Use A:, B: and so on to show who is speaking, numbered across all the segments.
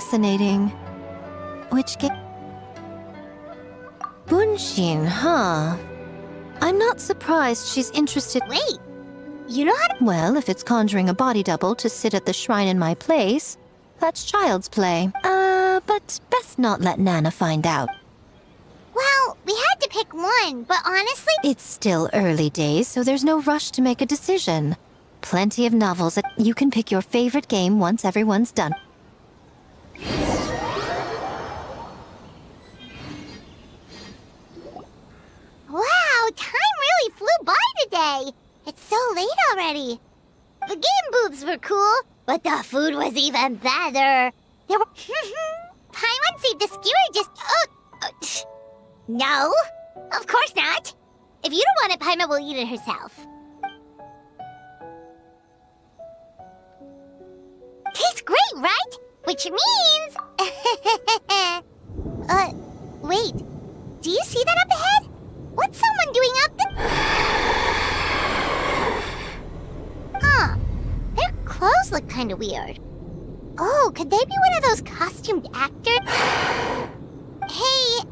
A: fascinating. Which game? Bunshin, huh? I'm not surprised she's interested.
B: Wait, you know how to...
A: Well, if it's conjuring a body double to sit at the shrine in my place, that's child's play. But best not let Nana find out.
B: Well, we had to pick one, but honestly...
A: It's still early days, so there's no rush to make a decision. Plenty of novels. You can pick your favorite game once everyone's done.
B: Wow, time really flew by today. It's so late already. The game booths were cool, but the food was even better. There were... Paimon saved the skewer just... No, of course not. If you don't want it, Paimon will eat it herself. Tastes great, right? Which means... wait. Do you see that up ahead? What's someone doing up there? Huh. Their clothes look kind of weird. Oh, could they be one of those costumed actors? Hey,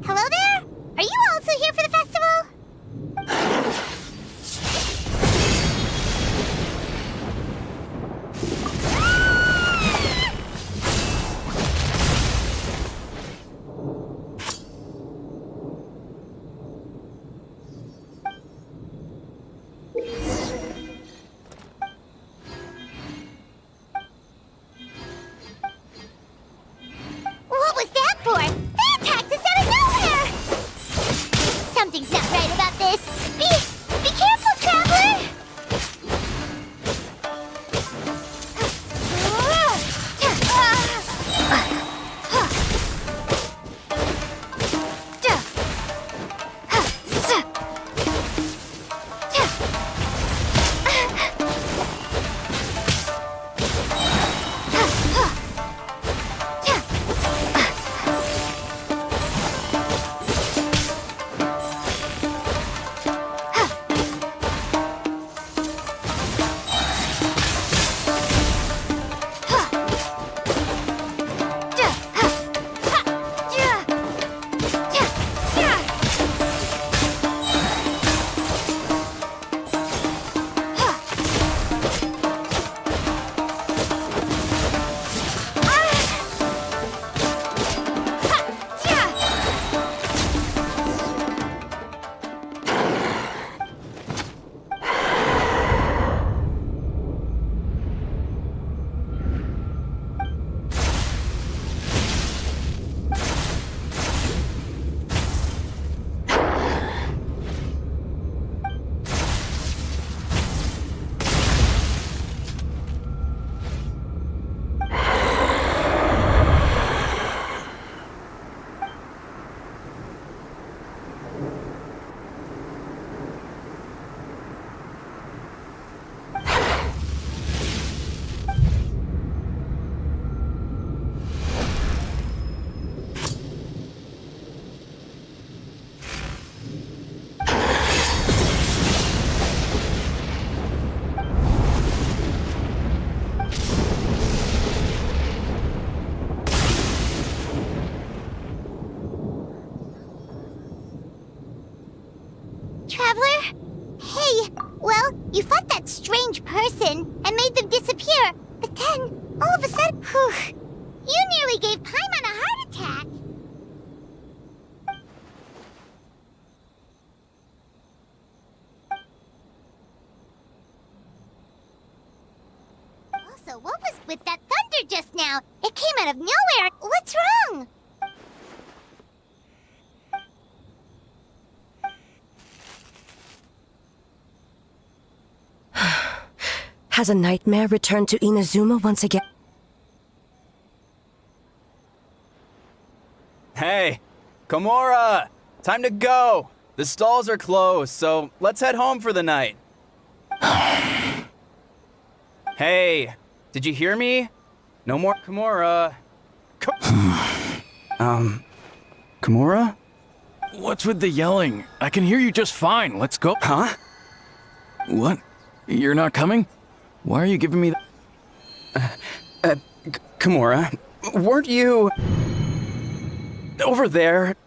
B: hello there? Are you also here for the festival? What was that for? They attacked us out of nowhere! Something's not right about this. Be careful, traveler! Traveler? Hey, well, you fought that strange person and made them disappear, but then, all of a sudden, you nearly gave Paimon a heart attack. Also, what was with that thunder just now? It came out of nowhere. What's wrong?
C: Has a nightmare returned to Inazuma once again?
D: Hey, Komura! Time to go! The stalls are closed, so let's head home for the night. Hey, did you hear me? No more Komura. Komura?
E: What's with the yelling? I can hear you just fine. Let's go.
D: Huh?
E: What? You're not coming? Why are you giving me
D: Kimura, weren't you... over there?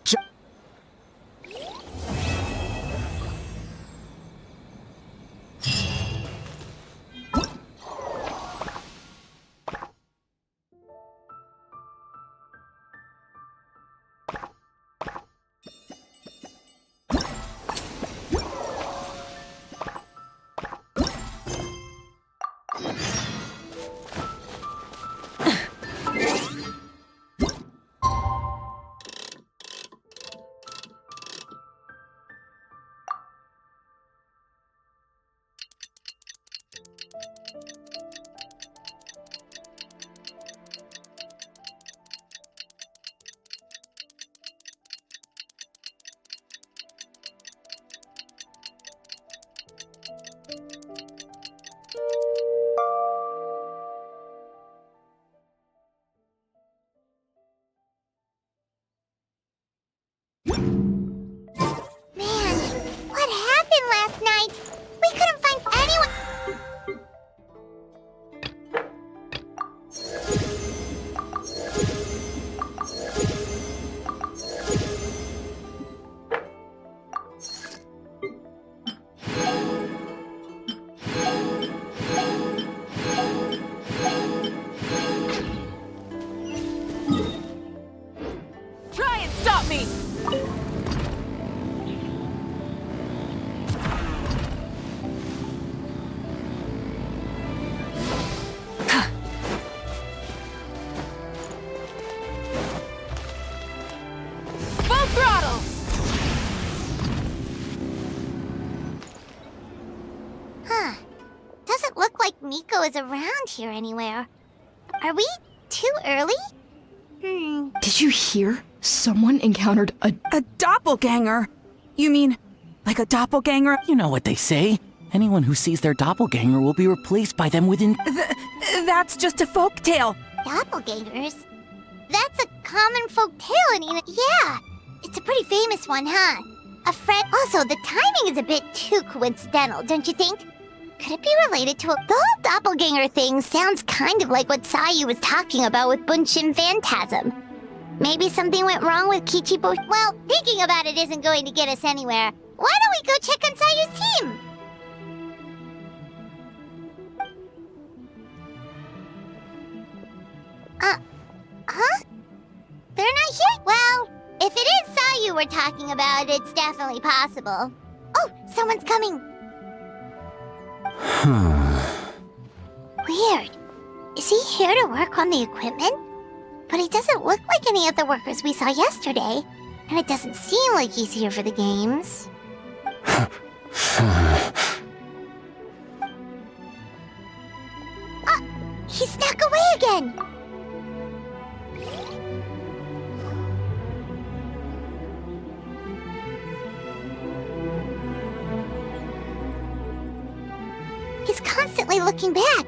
B: Man, what happened last night? We couldn't find anyone.
F: Try and stop me! Full throttle!
B: Huh. Doesn't look like Miko is around here anywhere. Are we too early?
G: Did you hear? Someone encountered a
H: doppelganger? You mean, like a doppelganger?
I: You know what they say. Anyone who sees their doppelganger will be replaced by them within...
H: That's just a folk tale.
B: Doppelgangers? That's a common folk tale in Yeah, it's a pretty famous one, huh? A friend. Also, the timing is a bit too coincidental, don't you think? Could it be related to The whole doppelganger thing sounds kind of like what Sayu was talking about with Bunshin Phantasm. Maybe something went wrong with Kichibo. Well, thinking about it isn't going to get us anywhere. Why don't we go check on Sayu's team? Huh? They're not here? Well, if it is Sayu we're talking about, it's definitely possible. Oh, someone's coming. Weird. Is he here to work on the equipment? But he doesn't look like any of the workers we saw yesterday. And it doesn't seem like he's here for the games. He snuck away again! He's constantly looking back.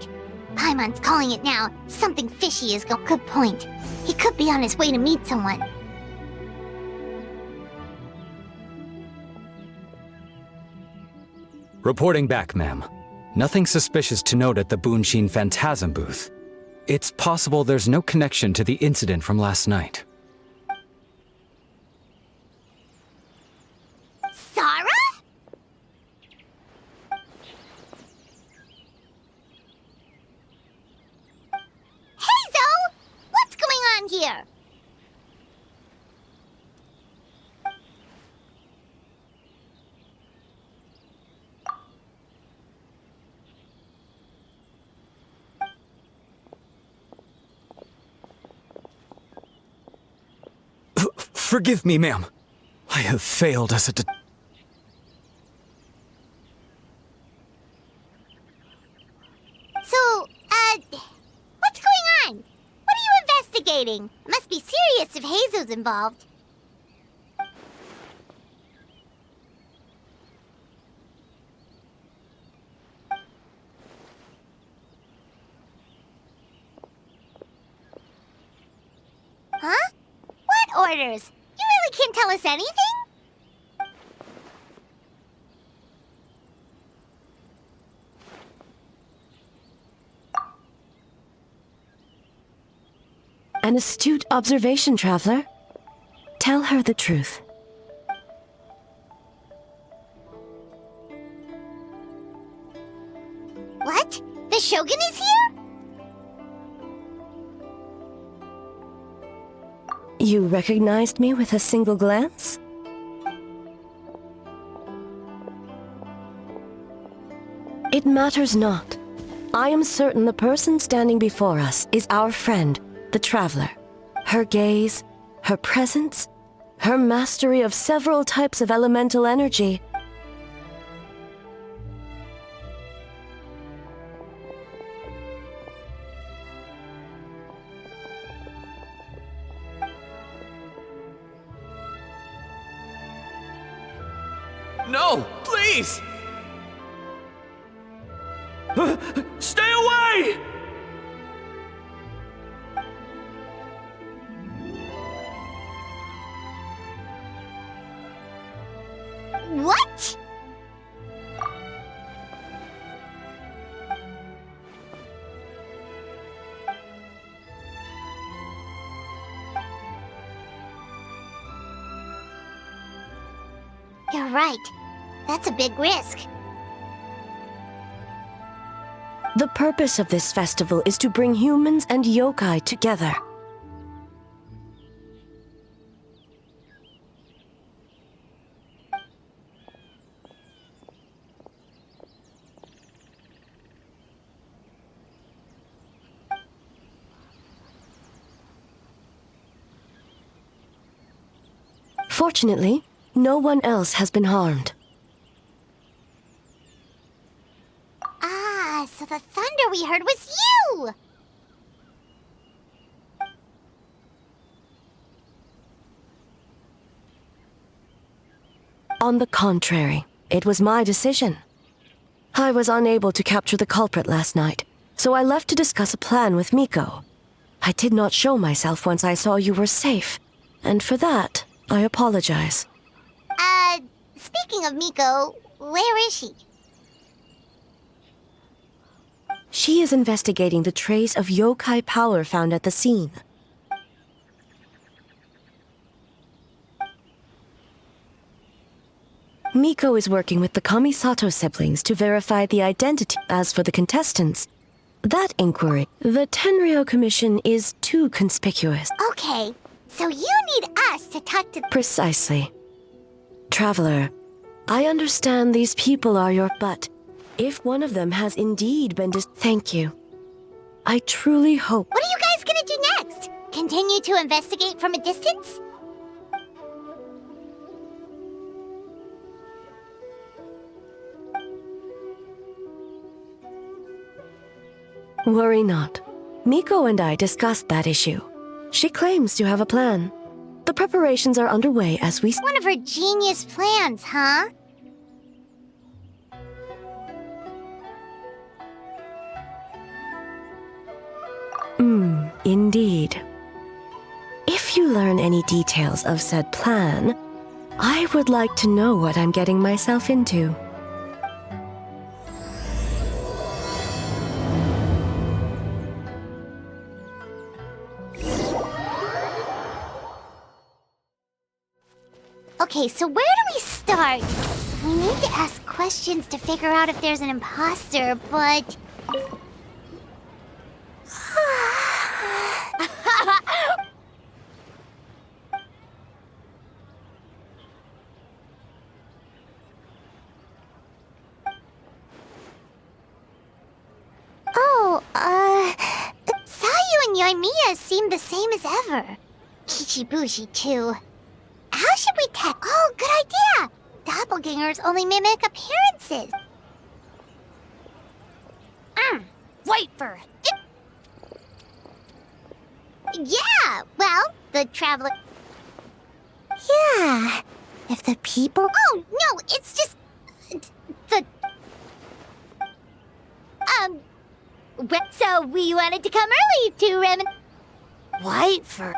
B: Paimon's calling it now. Something fishy is going. Good point. He could be on his way to meet someone.
J: Reporting back, ma'am. Nothing suspicious to note at the Bunshin Phantasm booth. It's possible there's no connection to the incident from last night.
B: Sarah? Hazel! What's going on here?
J: Forgive me, ma'am. I have failed as a
B: So, what's going on? What are you investigating? It must be serious if Hazel's involved. Huh? What orders? You really can't tell us anything?
C: An astute observation, traveler. Tell her the truth.
B: What? The Shogun is here?
C: You recognized me with a single glance? It matters not. I am certain the person standing before us is our friend, the Traveler. Her gaze, her presence, her mastery of several types of elemental energy.
E: No, please! Stay away!
B: What? You're right. That's a big risk.
C: The purpose of this festival is to bring humans and yokai together. Fortunately, no one else has been harmed.
B: Ah, so the thunder we heard was you!
C: On the contrary, it was my decision. I was unable to capture the culprit last night, so I left to discuss a plan with Miko. I did not show myself once I saw you were safe, and for that, I apologize.
B: Speaking of Miko, where is she?
C: She is investigating the trace of yokai power found at the scene. Miko is working with the Kamisato siblings to verify the identity. As for the contestants, that inquiry, the Tenryo Commission is too conspicuous.
B: Okay, so you need us to talk to...
C: Precisely. Traveler, I understand these people are your... But if one of them has indeed been Thank you. I truly hope...
B: What are you guys gonna do next? Continue to investigate from a distance?
C: Worry not. Miko and I discussed that issue. She claims to have a plan. The preparations are underway as we...
B: One of her genius plans, huh?
C: Indeed. If you learn any details of said plan, I would like to know what I'm getting myself into.
B: Okay, so where do we start? We need to ask questions to figure out if there's an imposter, but... Sayu and Yoimiya seem the same as ever. Kichibushi, too. How should we Oh, good idea! Doppelgangers only mimic appearances.
F: Wait for it.
B: Yeah, well, the traveler... Yeah, if the people... Oh, no, it's just... The... So we wanted to come early to
F: Wait for...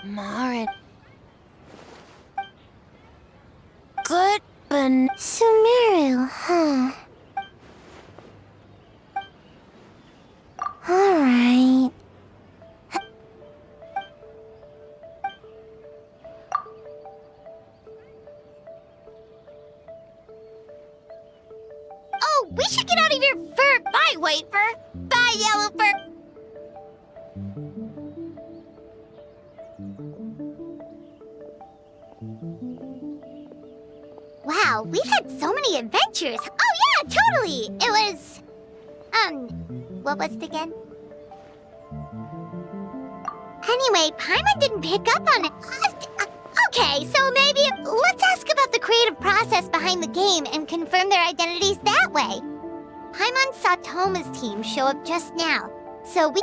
F: Marin. Good, but...
B: Sumeru, huh?
F: spider fur. Bye, white fur. Bye, yellow fur.
B: Wow, we've had so many adventures. Oh yeah, totally. It was, what was it again? Anyway, Paimon didn't pick up on it. Okay, so maybe let's ask about the creative process behind the game and confirm their identities that way. Paimon saw Toma's team show up just now, so we...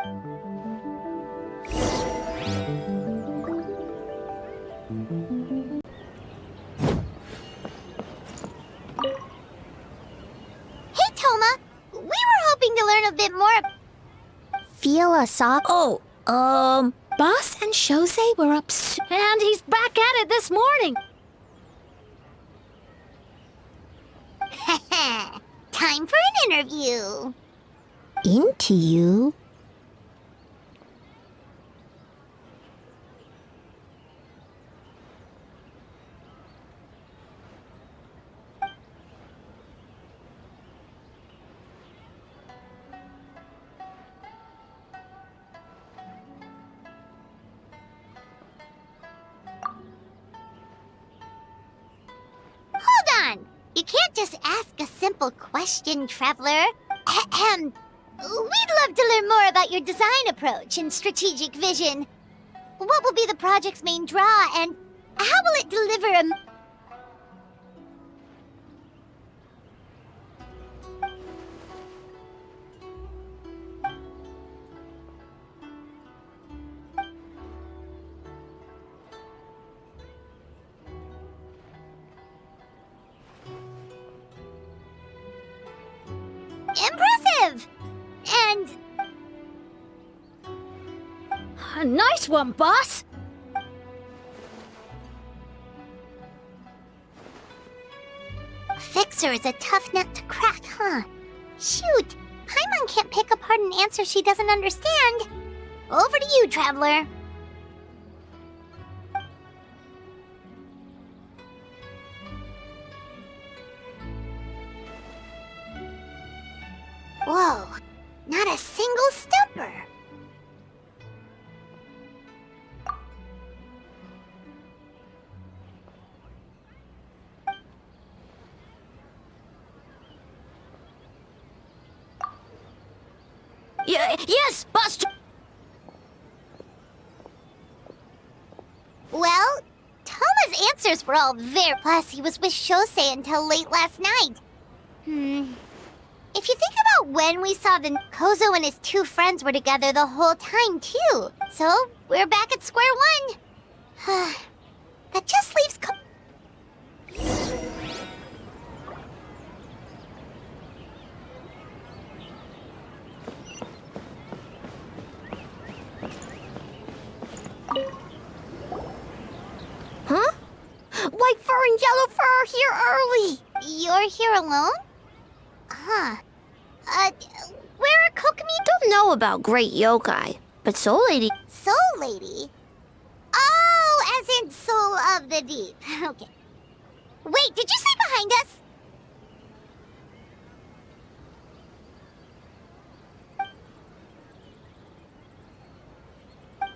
B: Hey, Toma! We were hoping to learn a bit more... Feel us up?
F: Oh, Boss and Shosei were up and he's back at it this morning.
B: Time for an interview.
A: Into you?
B: Hold on! You can't just ask a simple question, Traveler. Ahem. We'd love to learn more about your design approach and strategic vision. What will be the project's main draw, and how will it deliver a... Impressive! And...
F: Nice one, boss.
B: Fixer is a tough nut to crack, huh? Shoot! Paimon can't pick apart an answer she doesn't understand. Over to you, Traveler. Whoa, not a single stumper.
F: Yes, boss.
B: Well, Toma's answers were all there. Plus, he was with Shosei until late last night. If you think about when we saw the Kozo and his two friends were together the whole time, too. So, we're back at square one. That just leaves...
F: Huh? White fur and yellow fur are here early.
B: You're here alone? Huh. Where are Kokomi?
F: Don't know about great yokai, but Soul Lady.
B: Soul Lady? Oh, as in Soul of the Deep. Okay. Wait, did you say behind us?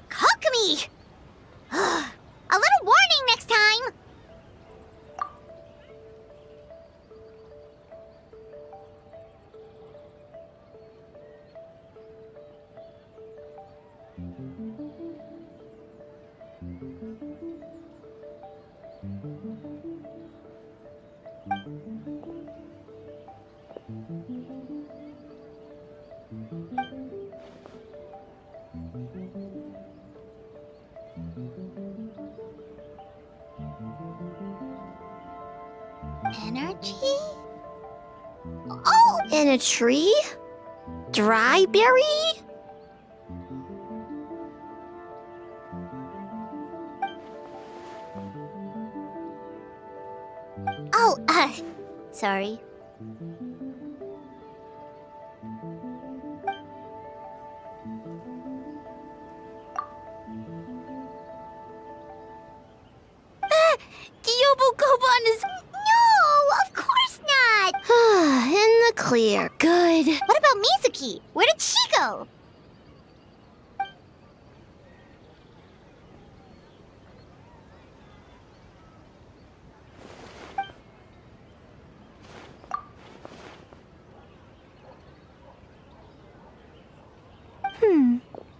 B: Kokomi! A little warning next time! Energy? Oh!
F: In a tree? Dry berry?
B: Oh, sorry.
F: Gyobu Koban is...
B: No, of course not!
F: In the clear. Good.
B: What about Mizuki? Where did she go?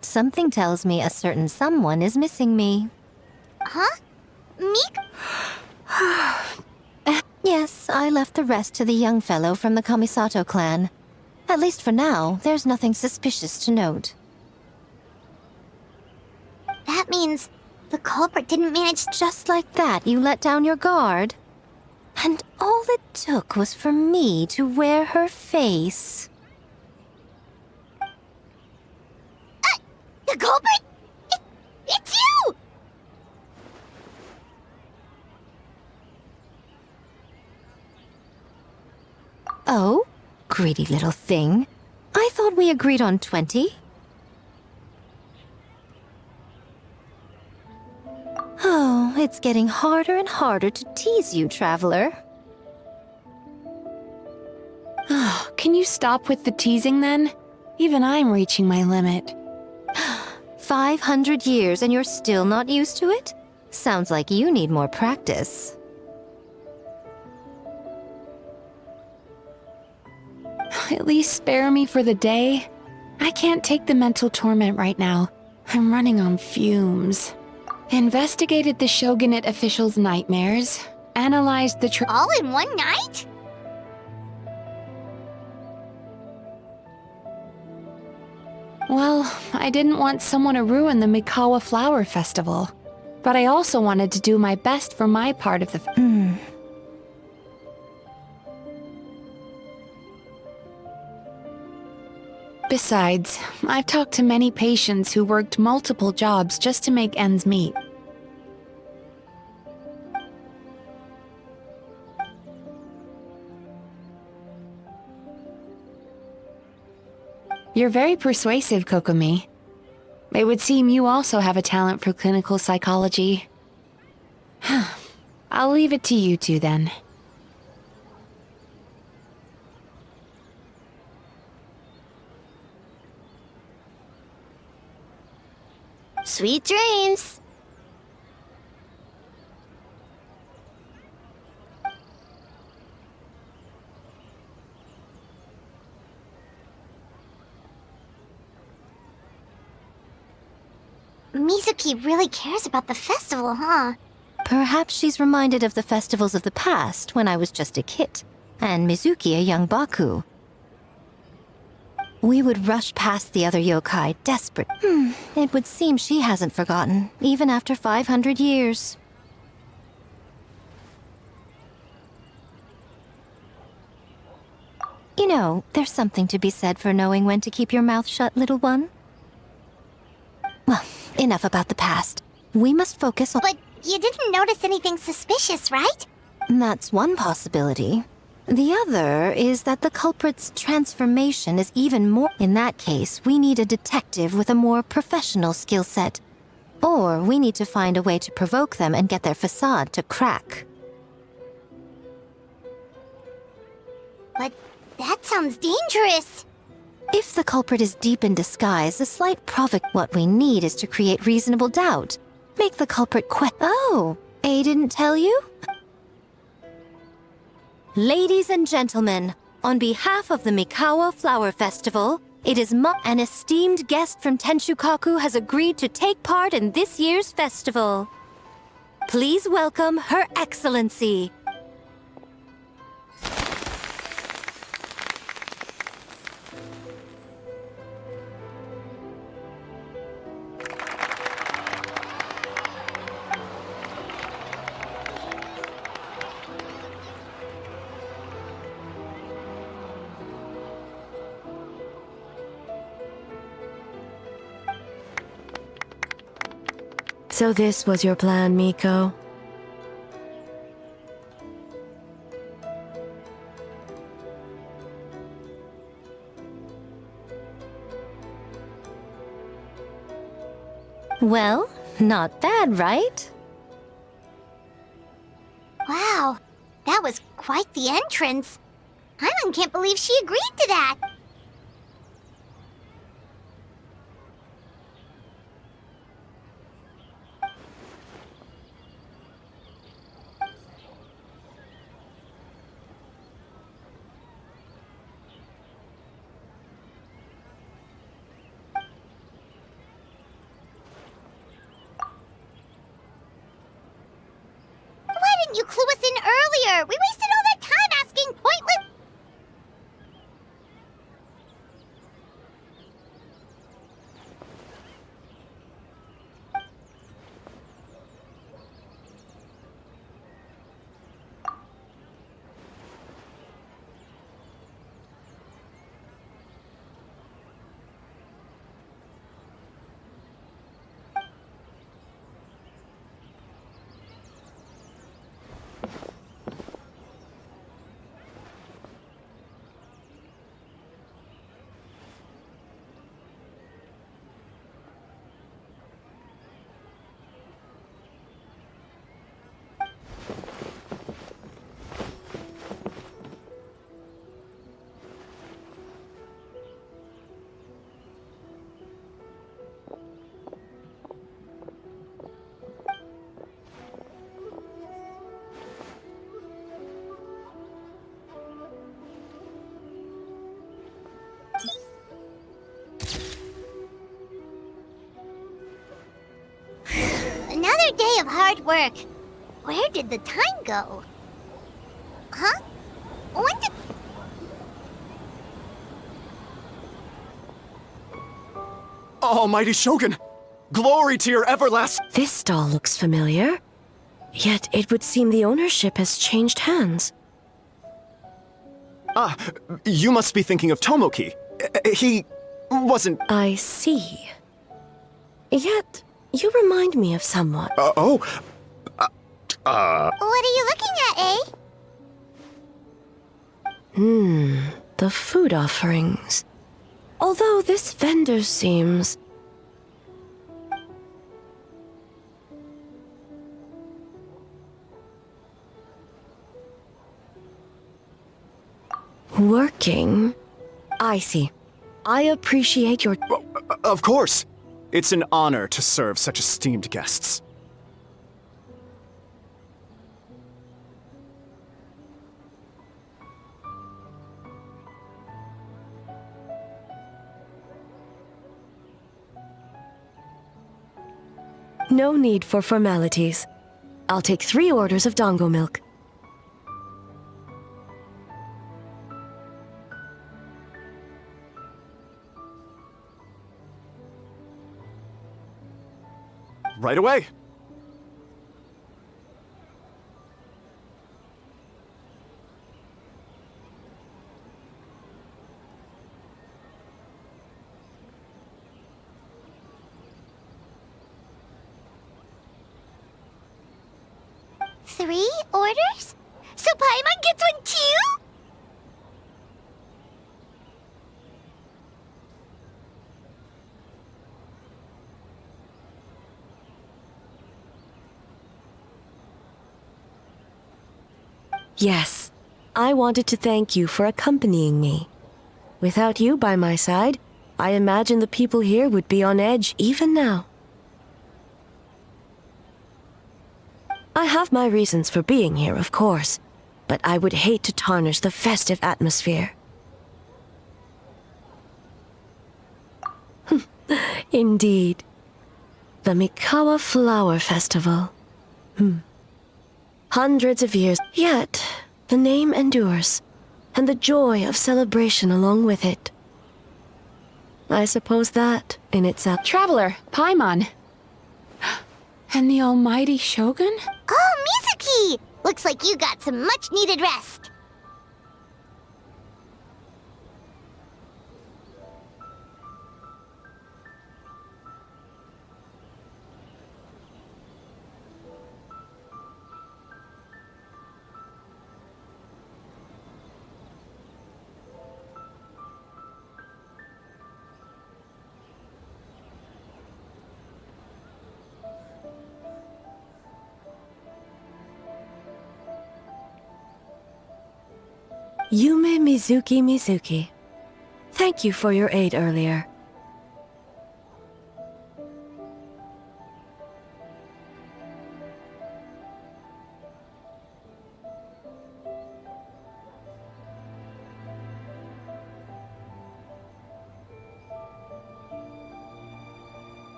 A: Something tells me a certain someone is missing me.
B: Huh? Meek?
A: Yes, I left the rest to the young fellow from the Kamisato clan. At least for now, there's nothing suspicious to note.
B: That means the culprit didn't manage to...
A: Just like that, you let down your guard? And all it took was for me to wear her face.
B: The culprit? It's you!
A: Oh? Greedy little thing. I thought we agreed on 20. Oh, it's getting harder and harder to tease you, traveler.
G: Oh, can you stop with the teasing then? Even I'm reaching my limit.
A: 500 years and you're still not used to it? Sounds like you need more practice.
G: At least spare me for the day. I can't take the mental torment right now. I'm running on fumes. Investigated the Shogunate officials' nightmares. Analyzed the
B: All in one night?
G: Well, I didn't want someone to ruin the Mikawa Flower Festival. But I also wanted to do my best for my part of the... Besides, I've talked to many patients who worked multiple jobs just to make ends meet. You're very persuasive, Kokomi. It would seem you also have a talent for clinical psychology. I'll leave it to you two then.
B: Sweet dreams! Mizuki really cares about the festival, huh?
A: Perhaps she's reminded of the festivals of the past when I was just a kid, and Mizuki a young Baku. We would rush past the other yokai, desperate. It would seem she hasn't forgotten, even after 500 years. You know, there's something to be said for knowing when to keep your mouth shut, little one. Well, enough about the past. We must focus on...
B: But you didn't notice anything suspicious, right?
A: That's one possibility. The other is that the culprit's transformation is even more... In that case, we need a detective with a more professional skill set. Or we need to find a way to provoke them and get their facade to crack.
B: But that sounds dangerous.
A: If the culprit is deep in disguise, a slight provoc... What we need is to create reasonable doubt. Make the culprit Oh, A didn't tell you? Ladies and gentlemen, on behalf of the Mikawa Flower Festival, it is an esteemed guest from Tenshukaku has agreed to take part in this year's festival. Please welcome Her Excellency.
C: So this was your plan, Miko?
A: Well, not bad, right?
B: Wow, that was quite the entrance. I'm even can't believe she agreed to that. Why didn't you clue us in earlier? We wasted all that time asking pointless... Another day of hard work. Where did the time go? Huh? When did...
K: Almighty Shogun! Glory to your everlasting...
C: This stall looks familiar. Yet it would seem the ownership has changed hands.
K: Ah, you must be thinking of Tomoki. He wasn't...
C: I see. Yet, you remind me of someone.
B: What are you looking at, eh?
C: The food offerings. Although this vendor seems... working. I see. I appreciate your...
K: Of course! It's an honor to serve such esteemed guests.
C: No need for formalities. I'll take 3 orders of dango milk.
K: Right away!
B: Three orders? So Paimon gets one too?
C: Yes, I wanted to thank you for accompanying me. Without you by my side, I imagine the people here would be on edge even now. I have my reasons for being here, of course, but I would hate to tarnish the festive atmosphere. Indeed. The Mikawa Flower Festival. Hundreds of years, yet the name endures, and the joy of celebration along with it. I suppose that, in itself...
G: Traveler, Paimon. And the almighty Shogun?
B: Oh, Mizuki! Looks like you got some much-needed rest.
C: Yume Mizuki Mizuki. Thank you for your aid earlier.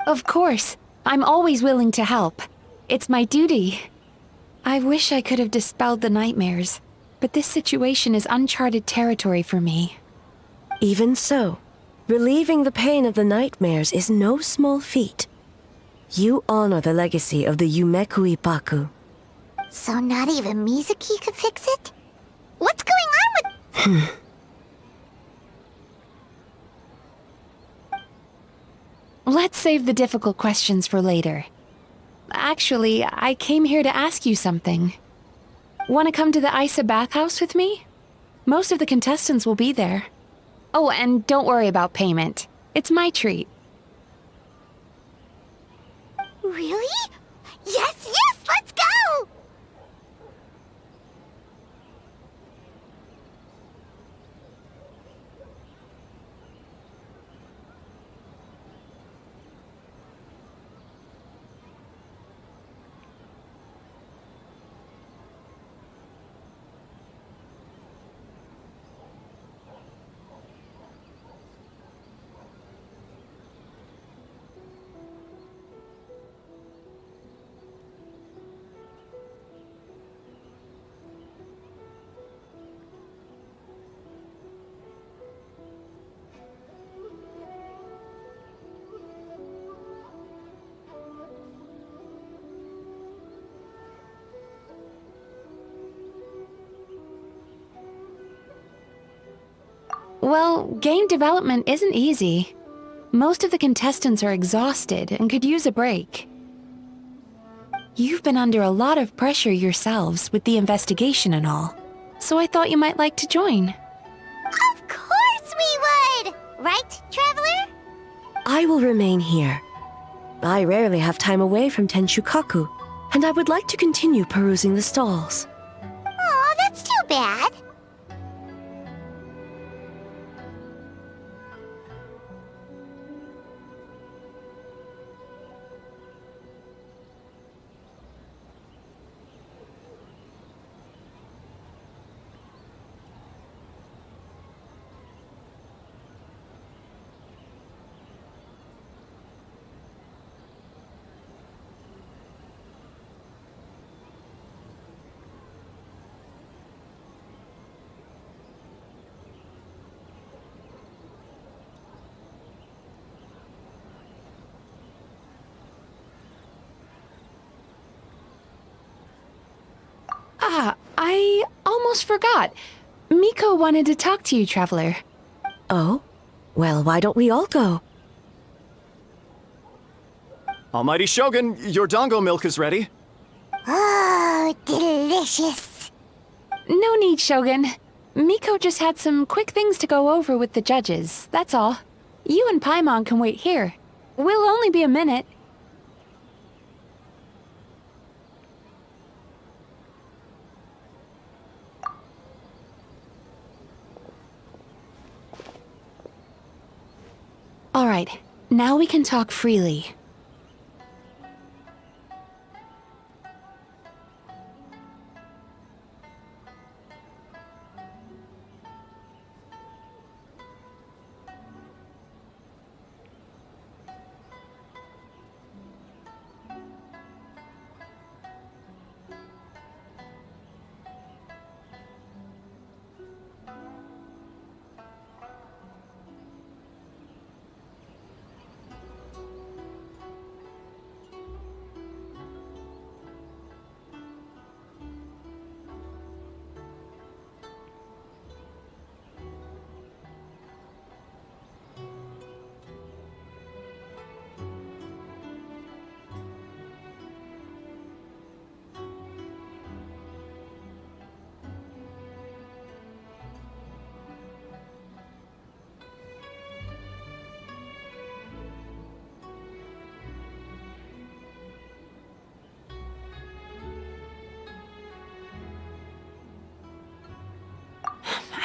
G: Of course. I'm always willing to help. It's my duty. I wish I could have dispelled the nightmares, but this situation is uncharted territory for me.
C: Even so, relieving the pain of the nightmares is no small feat. You honor the legacy of the Yumekui Baku.
B: So not even Mizuki could fix it? What's going on with...
G: Let's save the difficult questions for later. Actually, I came here to ask you something. Want to come to the Isa bathhouse with me? Most of the contestants will be there. Oh, and don't worry about payment. It's my treat.
B: Really? Yes, yes, let's go!
G: Well, game development isn't easy. Most of the contestants are exhausted and could use a break. You've been under a lot of pressure yourselves with the investigation and all, so I thought you might like to join.
B: Of course we would! Right, Traveler?
C: I will remain here. I rarely have time away from Tenshukaku, and I would like to continue perusing the stalls.
B: Aw, that's too bad.
G: Ah, I almost forgot. Miko wanted to talk to you, Traveler.
C: Oh? Well, why don't we all go?
K: Almighty Shogun, your dango milk is ready.
B: Oh, delicious.
G: No need, Shogun. Miko just had some quick things to go over with the judges, that's all. You and Paimon can wait here. We'll only be a minute. All right, now we can talk freely.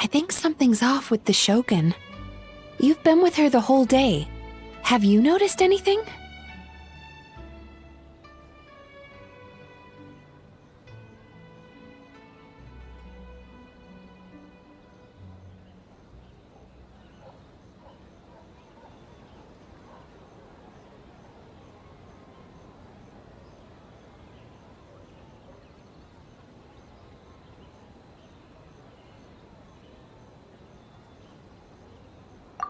G: I think something's off with the Shogun. You've been with her the whole day. Have you noticed anything?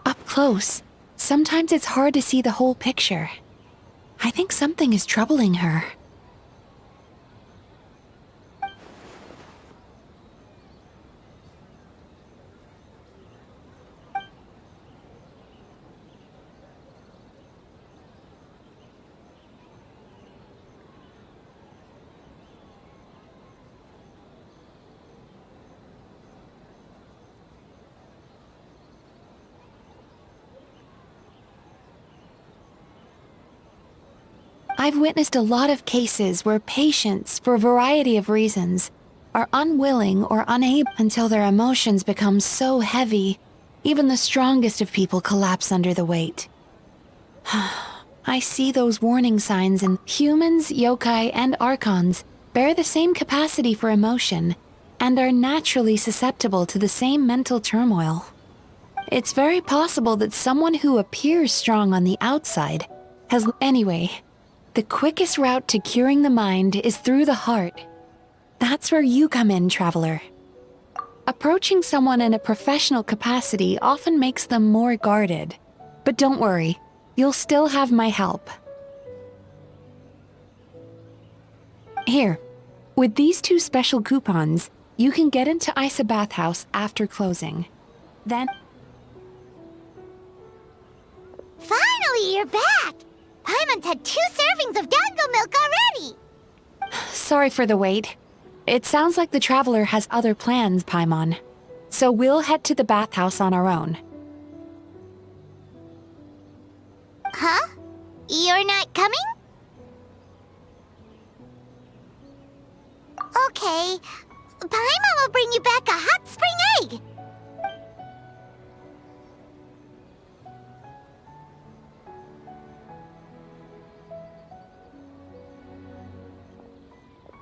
G: Up close, sometimes it's hard to see the whole picture. I think something is troubling her. I've witnessed a lot of cases where patients, for a variety of reasons, are unwilling or unable until their emotions become so heavy, even the strongest of people collapse under the weight. I see those warning signs in humans, yokai, and archons bear the same capacity for emotion and are naturally susceptible to the same mental turmoil. It's very possible that someone who appears strong on the outside has... Anyway, the quickest route to curing the mind is through the heart. That's where you come in, traveler. Approaching someone in a professional capacity often makes them more guarded. But don't worry, you'll still have my help. Here, with these 2 special coupons, you can get into Isa Bathhouse after closing. Then...
B: Finally, you're back! Paimon's had 2 servings of Gango milk already!
G: Sorry for the wait. It sounds like the traveler has other plans, Paimon. So we'll head to the bathhouse on our own.
B: Huh? You're not coming? Okay. Paimon will bring you back a hot spring egg!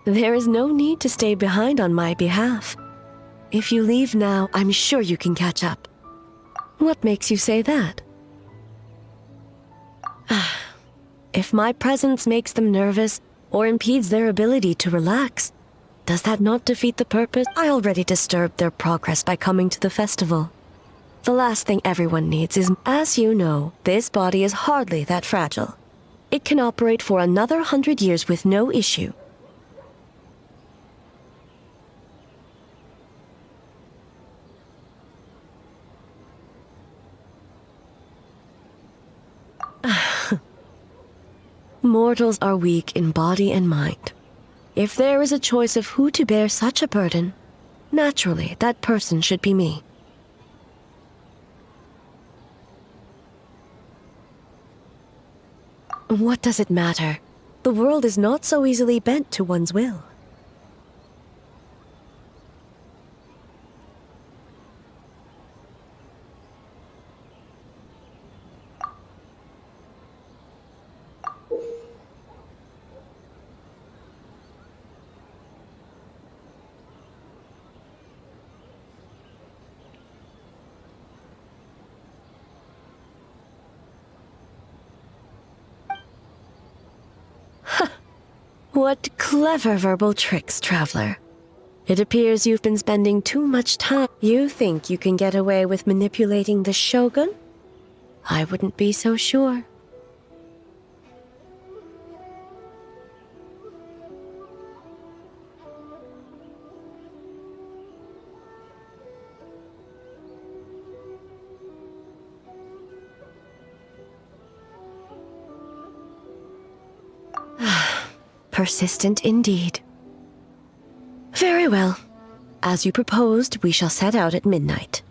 C: There is no need to stay behind on my behalf. If you leave now, I'm sure you can catch up. What makes you say that? If my presence makes them nervous or impedes their ability to relax, does that not defeat the purpose? I already disturbed their progress by coming to the festival. The last thing everyone needs is... As you know, this body is hardly that fragile. It can operate for another 100 years with no issue. Mortals are weak in body and mind. If there is a choice of who to bear such a burden, naturally that person should be me. What does it matter? The world is not so easily bent to one's will. What clever verbal tricks, traveler. It appears you've been spending too much time. You think you can get away with manipulating the Shogun? I wouldn't be so sure. Persistent indeed. Very well. As you proposed, we shall set out at midnight.